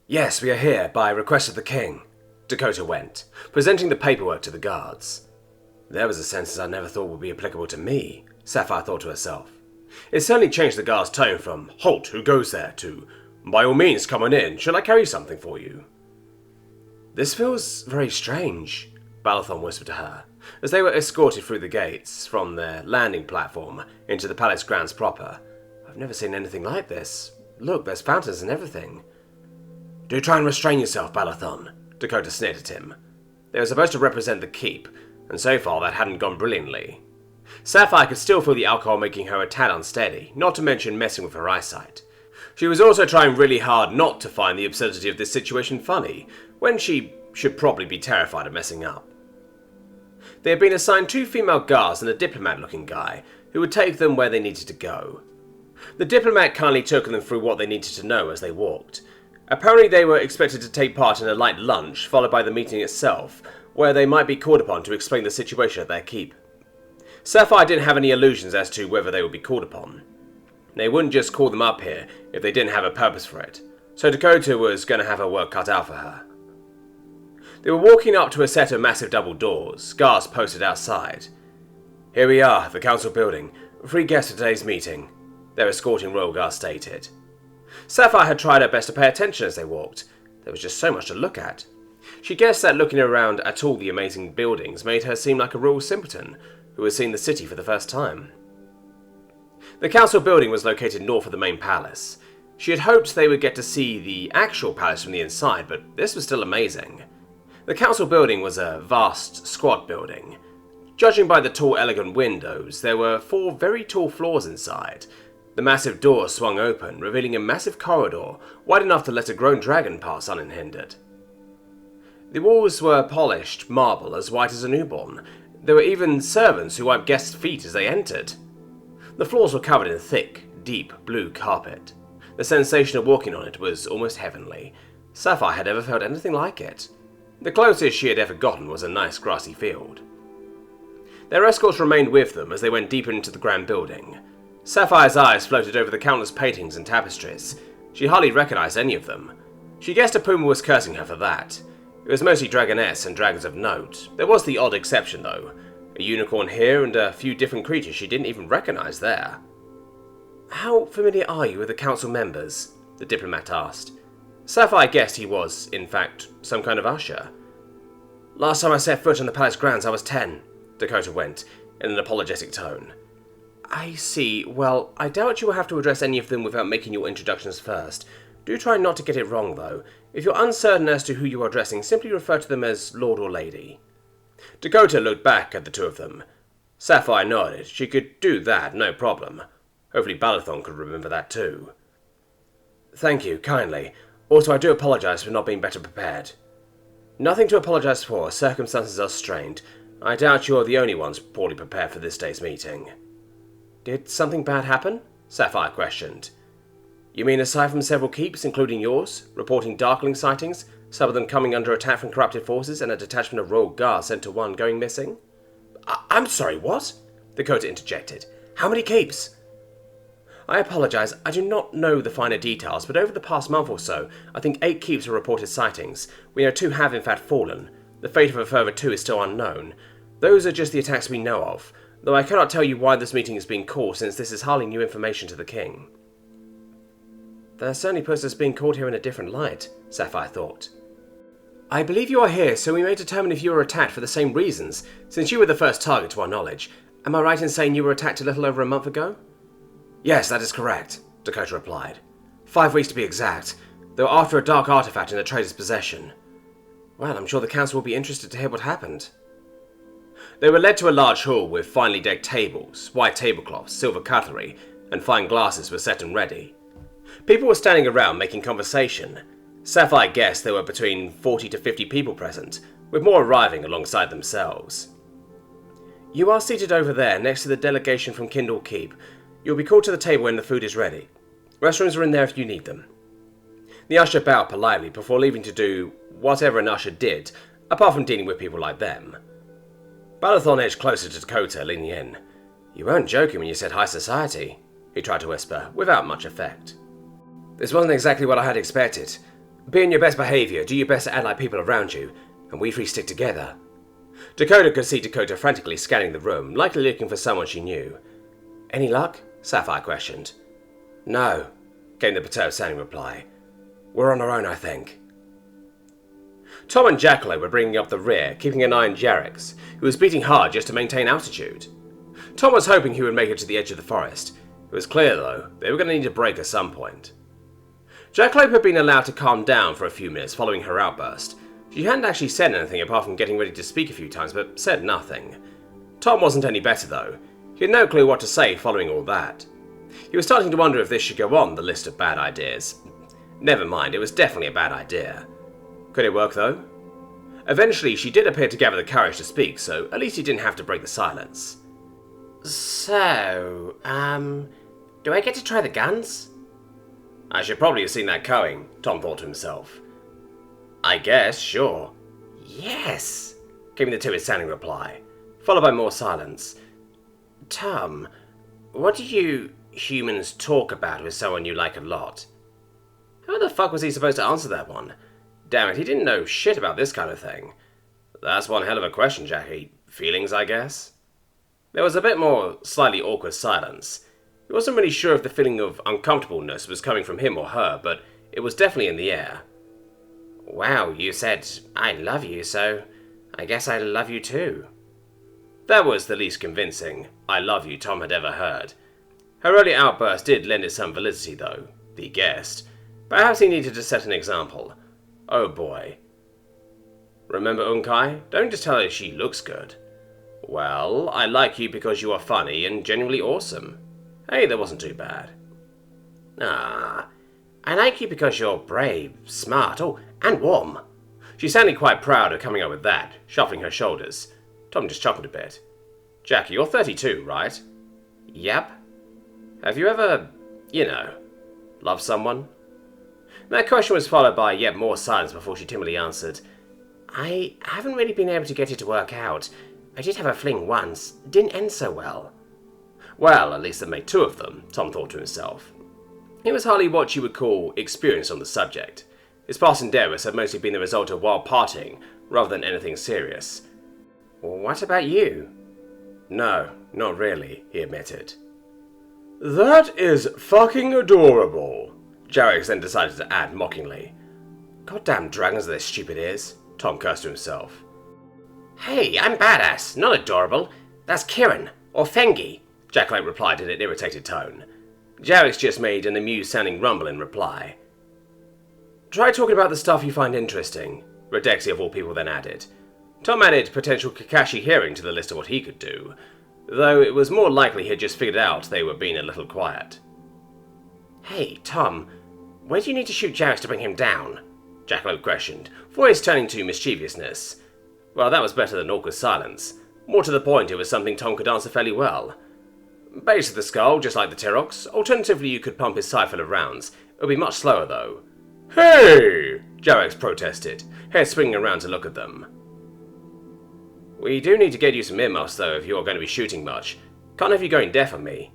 Yes, we are here by request of the king, Dakota went, presenting the paperwork to the guards. There was a sentence I never thought would be applicable to me, Sapphire thought to herself. It certainly changed the guard's tone from, "Halt, who goes there?" to, "By all means, come on in. Shall I carry something for you?" This feels very strange, Balathon whispered to her, as they were escorted through the gates from their landing platform into the palace grounds proper. I've never seen anything like this. Look, there's fountains and everything. Do try and restrain yourself, Balathon, Dakota sneered at him. They were supposed to represent the keep, and so far that hadn't gone brilliantly. Sapphire could still feel the alcohol making her a tad unsteady, not to mention messing with her eyesight. She was also trying really hard not to find the absurdity of this situation funny, when she should probably be terrified of messing up. They had been assigned 2 female guards and a diplomat-looking guy, who would take them where they needed to go. The diplomat kindly took them through what they needed to know as they walked. Apparently they were expected to take part in a light lunch, followed by the meeting itself, where they might be called upon to explain the situation at their keep. Sapphire didn't have any illusions as to whether they would be called upon. They wouldn't just call them up here if they didn't have a purpose for it, so Dakota was going to have her work cut out for her. They were walking up to a set of massive double doors, guards posted outside. "Here we are, the council building. 3 guests for today's meeting," their escorting royal guard stated. Sapphire had tried her best to pay attention as they walked. There was just so much to look at. She guessed that looking around at all the amazing buildings made her seem like a royal simpleton who had seen the city for the first time. The council building was located north of the main palace. She had hoped they would get to see the actual palace from the inside, but this was still amazing. The council building was a vast, squat building. Judging by the tall, elegant windows, there were 4 very tall floors inside. The massive doors swung open, revealing a massive corridor wide enough to let a grown dragon pass unhindered. The walls were polished marble as white as a newborn. There were even servants who wiped guests' feet as they entered. The floors were covered in thick, deep blue carpet. The sensation of walking on it was almost heavenly. Sapphire had never felt anything like it. The closest she had ever gotten was a nice grassy field. Their escorts remained with them as they went deeper into the grand building. Sapphire's eyes floated over the countless paintings and tapestries. She hardly recognized any of them. She guessed a puma was cursing her for that. It was mostly dragonettes and dragons of note. There was the odd exception, though. A unicorn here and a few different creatures she didn't even recognize there. "How familiar are you with the council members?" the diplomat asked. Sapphire guessed he was, in fact, some kind of usher. "Last time I set foot on the palace grounds I was 10, Dakota went, in an apologetic tone. "I see. Well, I doubt you will have to address any of them without making your introductions first. Do try not to get it wrong, though. If you're uncertain as to who you are addressing, simply refer to them as Lord or Lady." Dakota looked back at the 2 of them. Sapphire nodded. She could do that, no problem. Hopefully Balathon could remember that too. "Thank you, kindly. Also, I do apologize for not being better prepared." "Nothing to apologize for. Circumstances are strained. I doubt you're the only ones poorly prepared for this day's meeting." "Did something bad happen?" Sapphire questioned. "You mean aside from several keeps, including yours, reporting Darkling sightings, some of them coming under attack from corrupted forces, and a detachment of royal guards sent to one going missing?" I'm sorry, what?" Dakota interjected. "How many keeps?" "I apologize, I do not know the finer details, but over the past month or so, I think 8 keeps have reported sightings. We know 2 have in fact fallen. The fate of a further 2 is still unknown. Those are just the attacks we know of, though I cannot tell you why this meeting is being called, since this is hardly new information to the king." "That certainly puts us being called here in a different light," Sapphire thought. "I believe you are here, so we may determine if you were attacked for the same reasons, since you were the first target to our knowledge. Am I right in saying you were attacked a little over a month ago?" "Yes, that is correct," Dakota replied. 5 weeks to be exact. They were after a dark artifact in the trader's possession." "Well, I'm sure the council will be interested to hear what happened." They were led to a large hall with finely decked tables, white tablecloths, silver cutlery, and fine glasses were set and ready. People were standing around making conversation. Sapphire guessed there were between 40 to 50 people present, with more arriving alongside themselves. "You are seated over there, next to the delegation from Kindle Keep. You'll be called to the table when the food is ready. Restrooms are in there if you need them." The usher bowed politely before leaving to do whatever an usher did, apart from dealing with people like them. Balathon edged closer to Dakota, leaning in. "You weren't joking when you said high society," he tried to whisper, without much effect. "This wasn't exactly what I had expected. Be on your best behaviour, do your best to act like people around you, and we three stick together. Dakota could see Dakota frantically scanning the room, likely looking for someone she knew. Any luck? Sapphire questioned. No, came the perturbed-sounding reply. We're on our own, I think. Tom and Jackalope were bringing up the rear, keeping an eye on Jarrex, who was beating hard just to maintain altitude. Tom was hoping he would make it to the edge of the forest. It was clear, though, they were going to need a break at some point. Jackalope had been allowed to calm down for a few minutes following her outburst. She hadn't actually said anything apart from getting ready to speak a few times, but said nothing. Tom wasn't any better, though. He had no clue what to say following all that. He was starting to wonder if this should go on the list of bad ideas. Never mind, it was definitely a bad idea. Could it work, though? Eventually, she did appear to gather the courage to speak, so at least he didn't have to break the silence. So, do I get to try the guns? I should probably have seen that coming, Tom thought to himself. I guess, sure. Yes, came the timid-sounding reply, followed by more silence. Tom, what do you humans talk about with someone you like a lot? How the fuck was he supposed to answer that one? Damn it, he didn't know shit about this kind of thing. That's one hell of a question, Jackie. Feelings, I guess? There was a bit more slightly awkward silence. He wasn't really sure if the feeling of uncomfortableness was coming from him or her, but it was definitely in the air. Wow, you said, I love you, so I guess I love you too. That was the least convincing I love you Tom had ever heard. Her early outburst did lend it some validity, though, he guessed. Perhaps he needed to set an example. Oh boy. Remember Unkai? Don't just tell her she looks good. Well, I like you because you are funny and genuinely awesome. Hey, that wasn't too bad. Ah, I like you because you're brave, smart, and warm. She sounded quite proud of coming up with that, shuffling her shoulders. Tom just chuckled a bit. Jackie, you're 32, right? Yep. Have you ever, loved someone? That question was followed by yet more silence before she timidly answered. I haven't really been able to get it to work out. I did have a fling once. Didn't end so well. Well, at least that made two of them, Tom thought to himself. It was hardly what you would call experience on the subject. His past endeavours had mostly been the result of wild partying, rather than anything serious. What about you? No, not really, he admitted. That is fucking adorable, Jarrex then decided to add mockingly. Goddamn dragons are their stupid ears, Tom cursed to himself. Hey, I'm badass, not adorable. That's Kieran, or Fengi, Jackalope replied in an irritated tone. Jarrex just made an amused-sounding rumble in reply. Try talking about the stuff you find interesting, Redexi of all people then added. Tom added potential Kakashi hearing to the list of what he could do, though it was more likely he had just figured out they were being a little quiet. Hey, Tom, where do you need to shoot Jarrex to bring him down? Jackalope questioned, voice turning to mischievousness. Well, that was better than awkward silence. More to the point, it was something Tom could answer fairly well. Base of the skull, just like the Tyrox. Alternatively, you could pump his side full of rounds. It would be much slower, though. Hey! Jarrex protested, head swinging around to look at them. We do need to get you some earmuffs, though, if you're going to be shooting much. Can't have you going deaf on me.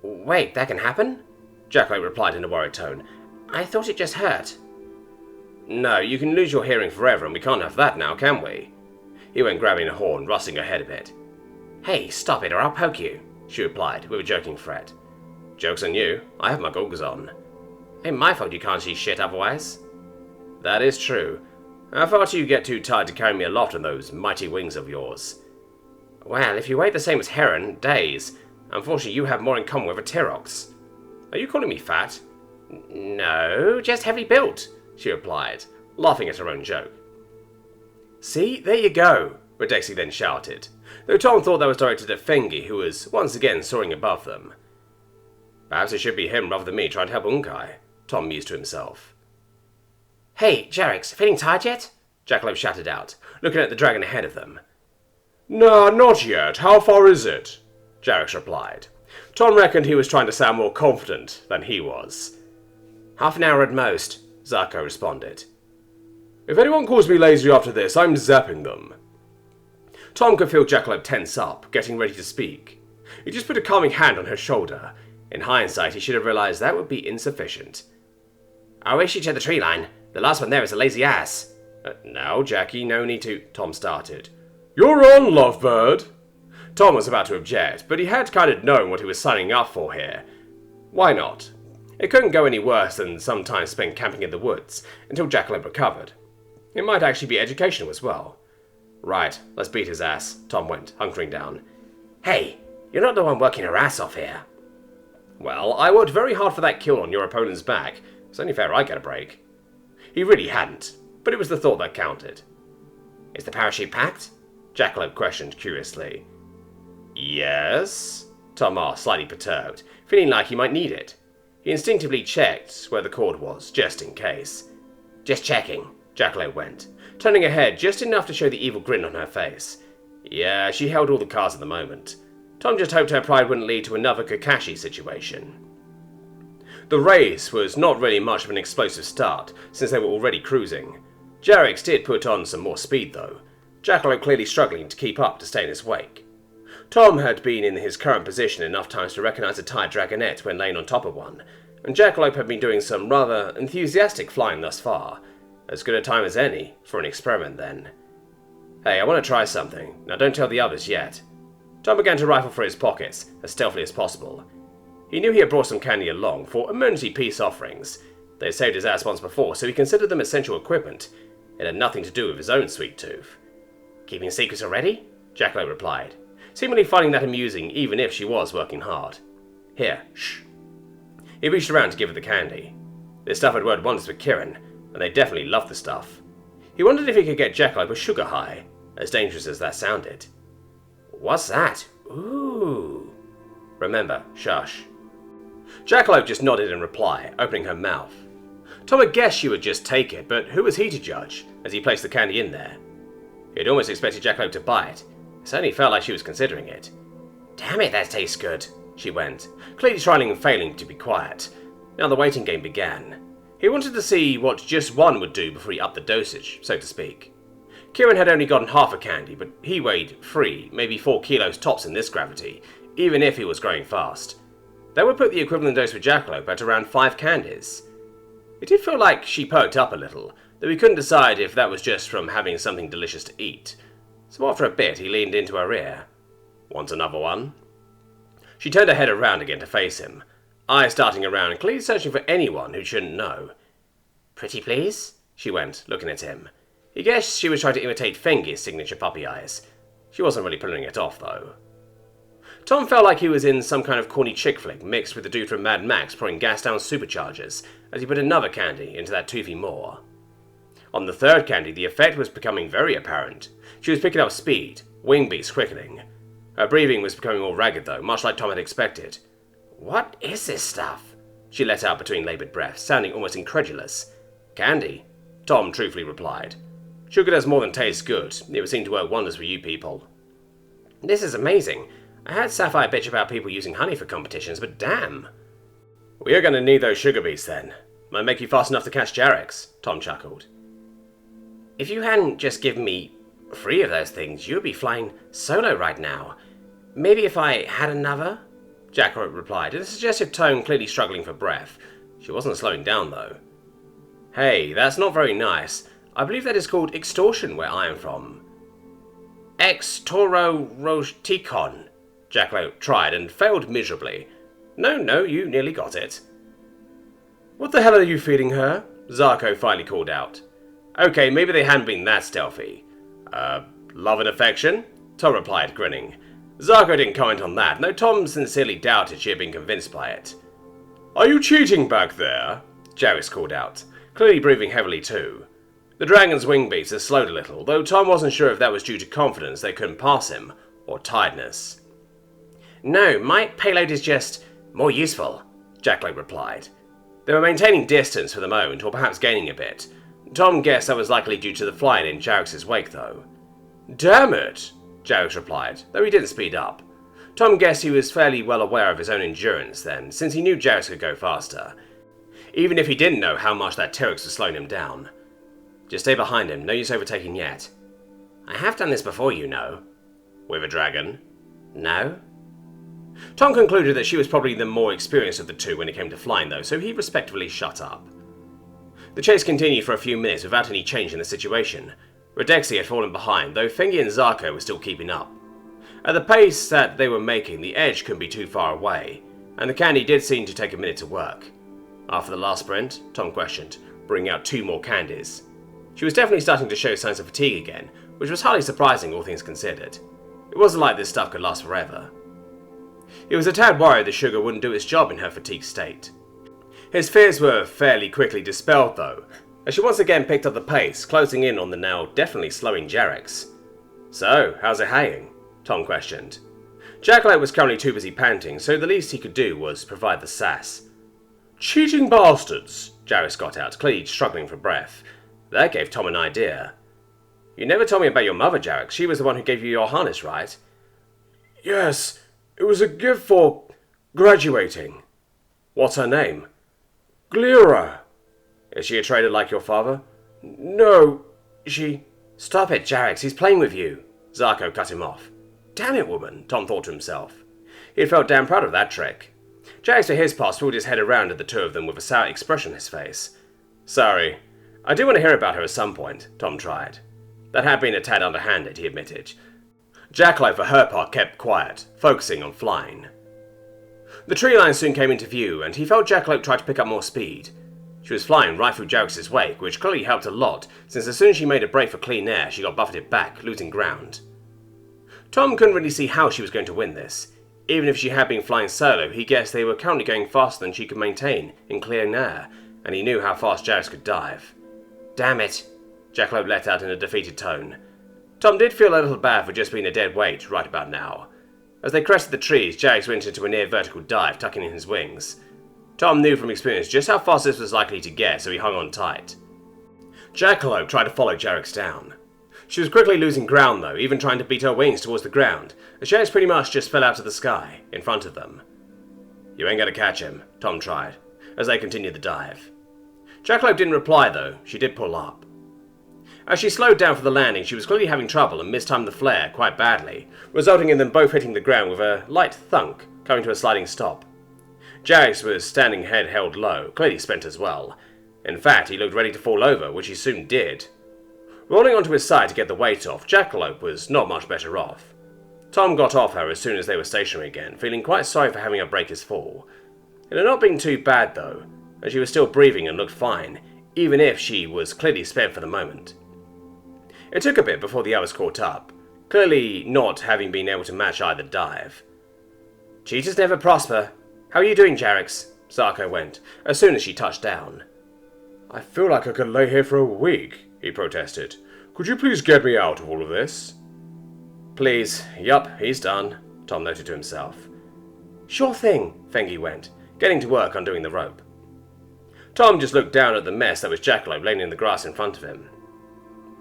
Wait, that can happen? Jackalope replied in a worried tone. I thought it just hurt. No, you can lose your hearing forever, and we can't have that now, can we? He went grabbing a horn, rustling her head a bit. Hey, stop it, or I'll poke you, she replied, with a joking threat. Joke's on you. I have my goggles on. Ain't my fault you can't see shit otherwise. That is true. How far do you get too tired to carry me aloft on those mighty wings of yours? Well, if you weigh the same as Heron, days. Unfortunately, you have more in common with a Tyrox. Are you calling me fat? No, just heavy built, she replied, laughing at her own joke. See, there you go, Redexi then shouted, though Tom thought that was directed at Fengi, who was once again soaring above them. Perhaps it should be him rather than me trying to help Unkai, Tom mused to himself. Hey, Jarrex, feeling tired yet? Jackalope shouted out, looking at the dragon ahead of them. Nah, not yet. How far is it? Jarrex replied. Tom reckoned he was trying to sound more confident than he was. Half an hour at most, Zarko responded. If anyone calls me lazy after this, I'm zapping them. Tom could feel Jackalope tense up, getting ready to speak. He just put a calming hand on her shoulder. In hindsight, he should have realized that would be insufficient. I wish you to the tree line. The last one there is a lazy ass. Now, Jackie, no need to... Tom started. You're on, lovebird. Tom was about to object, but he had kind of known what he was signing up for here. Why not? It couldn't go any worse than some time spent camping in the woods until Jackalope recovered. It might actually be educational as well. Right, let's beat his ass, Tom went, hunkering down. Hey, you're not the one working her ass off here. Well, I worked very hard for that kill on your opponent's back. It's only fair I get a break. He really hadn't, but it was the thought that counted. Is the parachute packed? Jackalope questioned curiously. Yes? Tom asked, slightly perturbed, feeling like he might need it. He instinctively checked where the cord was, just in case. Just checking, Jackalope went, turning her head just enough to show the evil grin on her face. Yeah, she held all the cards at the moment. Tom just hoped her pride wouldn't lead to another Kakashi situation. The race was not really much of an explosive start, since they were already cruising. Jarex did put on some more speed, though, Jackalope clearly struggling to keep up to stay in his wake. Tom had been in his current position enough times to recognize a tired dragonette when laying on top of one, and Jackalope had been doing some rather enthusiastic flying thus far. As good a time as any for an experiment, then. Hey, I want to try something. Now don't tell the others yet. Tom began to rifle for his pockets, as stealthily as possible. He knew he had brought some candy along for emergency peace offerings. They had saved his ass once before, so he considered them essential equipment. It had nothing to do with his own sweet tooth. Keeping secrets already? Jackalope replied, seemingly finding that amusing even if she was working hard. Here, shh. He reached around to give her the candy. This stuff had worked wonders for Kirin, and they definitely loved the stuff. He wondered if he could get Jackalope a sugar high, as dangerous as that sounded. What's that? Ooh. Remember, shush. Jackalope just nodded in reply, opening her mouth. Tom had guessed she would just take it, but who was he to judge, as he placed the candy in there? He had almost expected Jackalope to buy it. It certainly felt like she was considering it. Damn it, that tastes good, she went, clearly trying and failing to be quiet. Now the waiting game began. He wanted to see what just one would do before he upped the dosage, so to speak. Kirin had only gotten half a candy, but he weighed 3, maybe 4 kilos tops in this gravity, even if he was growing fast. That would put the equivalent dose for Jackalope at around 5 candies. It did feel like she perked up a little, though he couldn't decide if that was just from having something delicious to eat. So after a bit, he leaned into her ear. Want another one? She turned her head around again to face him, eyes darting around and clearly searching for anyone who shouldn't know. Pretty please? She went, looking at him. He guessed she was trying to imitate Fengi's signature puppy eyes. She wasn't really pulling it off, though. Tom felt like he was in some kind of corny chick flick mixed with the dude from Mad Max pouring gas down superchargers as he put another candy into that toothy maw. On the third candy, the effect was becoming very apparent. She was picking up speed, wing beats quickening. Her breathing was becoming more ragged, though, much like Tom had expected. What is this stuff? She let out between laboured breaths, sounding almost incredulous. Candy, Tom truthfully replied. Sugar does more than taste good. It would seem to work wonders for you people. This is amazing. I heard Sapphire bitch about people using honey for competitions, but damn. We are going to need those sugar beets then. Might make you fast enough to catch Jarex, Tom chuckled. If you hadn't just given me 3 of those things, you'd be flying solo right now. Maybe if I had another? Jackalope replied, in a suggestive tone, clearly struggling for breath. She wasn't slowing down, though. Hey, that's not very nice. I believe that is called extortion where I am from. Extororosticon, Jackalope tried and failed miserably. No, you nearly got it. What the hell are you feeding her? Zarko finally called out. Okay, maybe they hadn't been that stealthy. Love and affection? Tom replied, grinning. Zarko didn't comment on that, though Tom sincerely doubted she had been convinced by it. Are you cheating back there? Jarex called out, clearly breathing heavily too. The dragon's wing beats had slowed a little, though Tom wasn't sure if that was due to confidence they couldn't pass him, or tiredness. No, my payload is just more useful, Jackalope replied. They were maintaining distance for the moment, or perhaps gaining a bit. Tom guessed that was likely due to the flying in Jarex's wake, though. Damn it, Jarex replied, though he didn't speed up. Tom guessed he was fairly well aware of his own endurance then, since he knew Jarex could go faster. Even if he didn't know how much that T-Rex was slowing him down. Just stay behind him, no use overtaking yet. I have done this before, you know. With a dragon? No? Tom concluded that she was probably the more experienced of the two when it came to flying, though, so he respectfully shut up. The chase continued for a few minutes without any change in the situation. Redexi had fallen behind, though Fengi and Zarko were still keeping up. At the pace that they were making, the edge couldn't be too far away, and the candy did seem to take a minute to work. After the last sprint, Tom questioned, bringing out 2 more candies. She was definitely starting to show signs of fatigue again, which was hardly surprising, all things considered. It wasn't like this stuff could last forever. He was a tad worried the sugar wouldn't do its job in her fatigued state. His fears were fairly quickly dispelled, though, as she once again picked up the pace, closing in on the now definitely slowing Jarex. "So, how's it hanging?" Tom questioned. Jackalope was currently too busy panting, so the least he could do was provide the sass. "Cheating bastards," Jarex got out, clearly struggling for breath. That gave Tom an idea. "You never told me about your mother, Jarex. She was the one who gave you your harness, right?" "Yes, it was a gift for graduating." "What's her name?" "Glira." "Is she a trader like your father?" "No, she—" "Stop it, Jarex, he's playing with you." Zarko cut him off. "Damn it, woman," Tom thought to himself. He had felt damn proud of that trick. Jarex, for his part, pulled his head around at the two of them with a sour expression on his face. "Sorry. I do want to hear about her at some point," Tom tried. That had been a tad underhanded, he admitted. Jackalope, for her part, kept quiet, focusing on flying. The tree line soon came into view, and he felt Jackalope try to pick up more speed. She was flying right through Jarex's wake, which clearly helped a lot, since as soon as she made a break for clean air, she got buffeted back, losing ground. Tom couldn't really see how she was going to win this. Even if she had been flying solo, he guessed they were currently going faster than she could maintain in clear air, and he knew how fast Jarex could dive. "Damn it," Jackalope let out in a defeated tone. Tom did feel a little bad for just being a dead weight right about now. As they crested the trees, Jarex went into a near-vertical dive, tucking in his wings. Tom knew from experience just how fast this was likely to get, so he hung on tight. Jackalope tried to follow Jarex down. She was quickly losing ground though, even trying to beat her wings towards the ground, as Jarex pretty much just fell out of the sky, in front of them. "You ain't gonna catch him," Tom tried, as they continued the dive. Jackalope didn't reply though, she did pull up. As she slowed down for the landing, she was clearly having trouble and mistimed the flare quite badly, resulting in them both hitting the ground with a light thunk, coming to a sliding stop. Jarex was standing head held low, clearly spent as well. In fact, he looked ready to fall over, which he soon did. Rolling onto his side to get the weight off, Jackalope was not much better off. Tom got off her as soon as they were stationary again, feeling quite sorry for having her break his fall. It had not been too bad though, and she was still breathing and looked fine, even if she was clearly spent for the moment. It took a bit before the others caught up, clearly not having been able to match either dive. "Cheaters never prosper. How are you doing, Jarex?" Zarko went, as soon as she touched down. "I feel like I could lay here for a week," he protested. "Could you please get me out of all of this?" "Please, yup, he's done," Tom noted to himself. "Sure thing," Fengi went, getting to work undoing the rope. Tom just looked down at the mess that was Jackalope laying in the grass in front of him.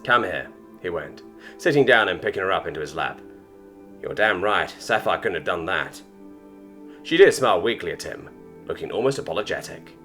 "Come here," he went, sitting down and picking her up into his lap. "You're damn right, Sapphire couldn't have done that." She did smile weakly at him, looking almost apologetic.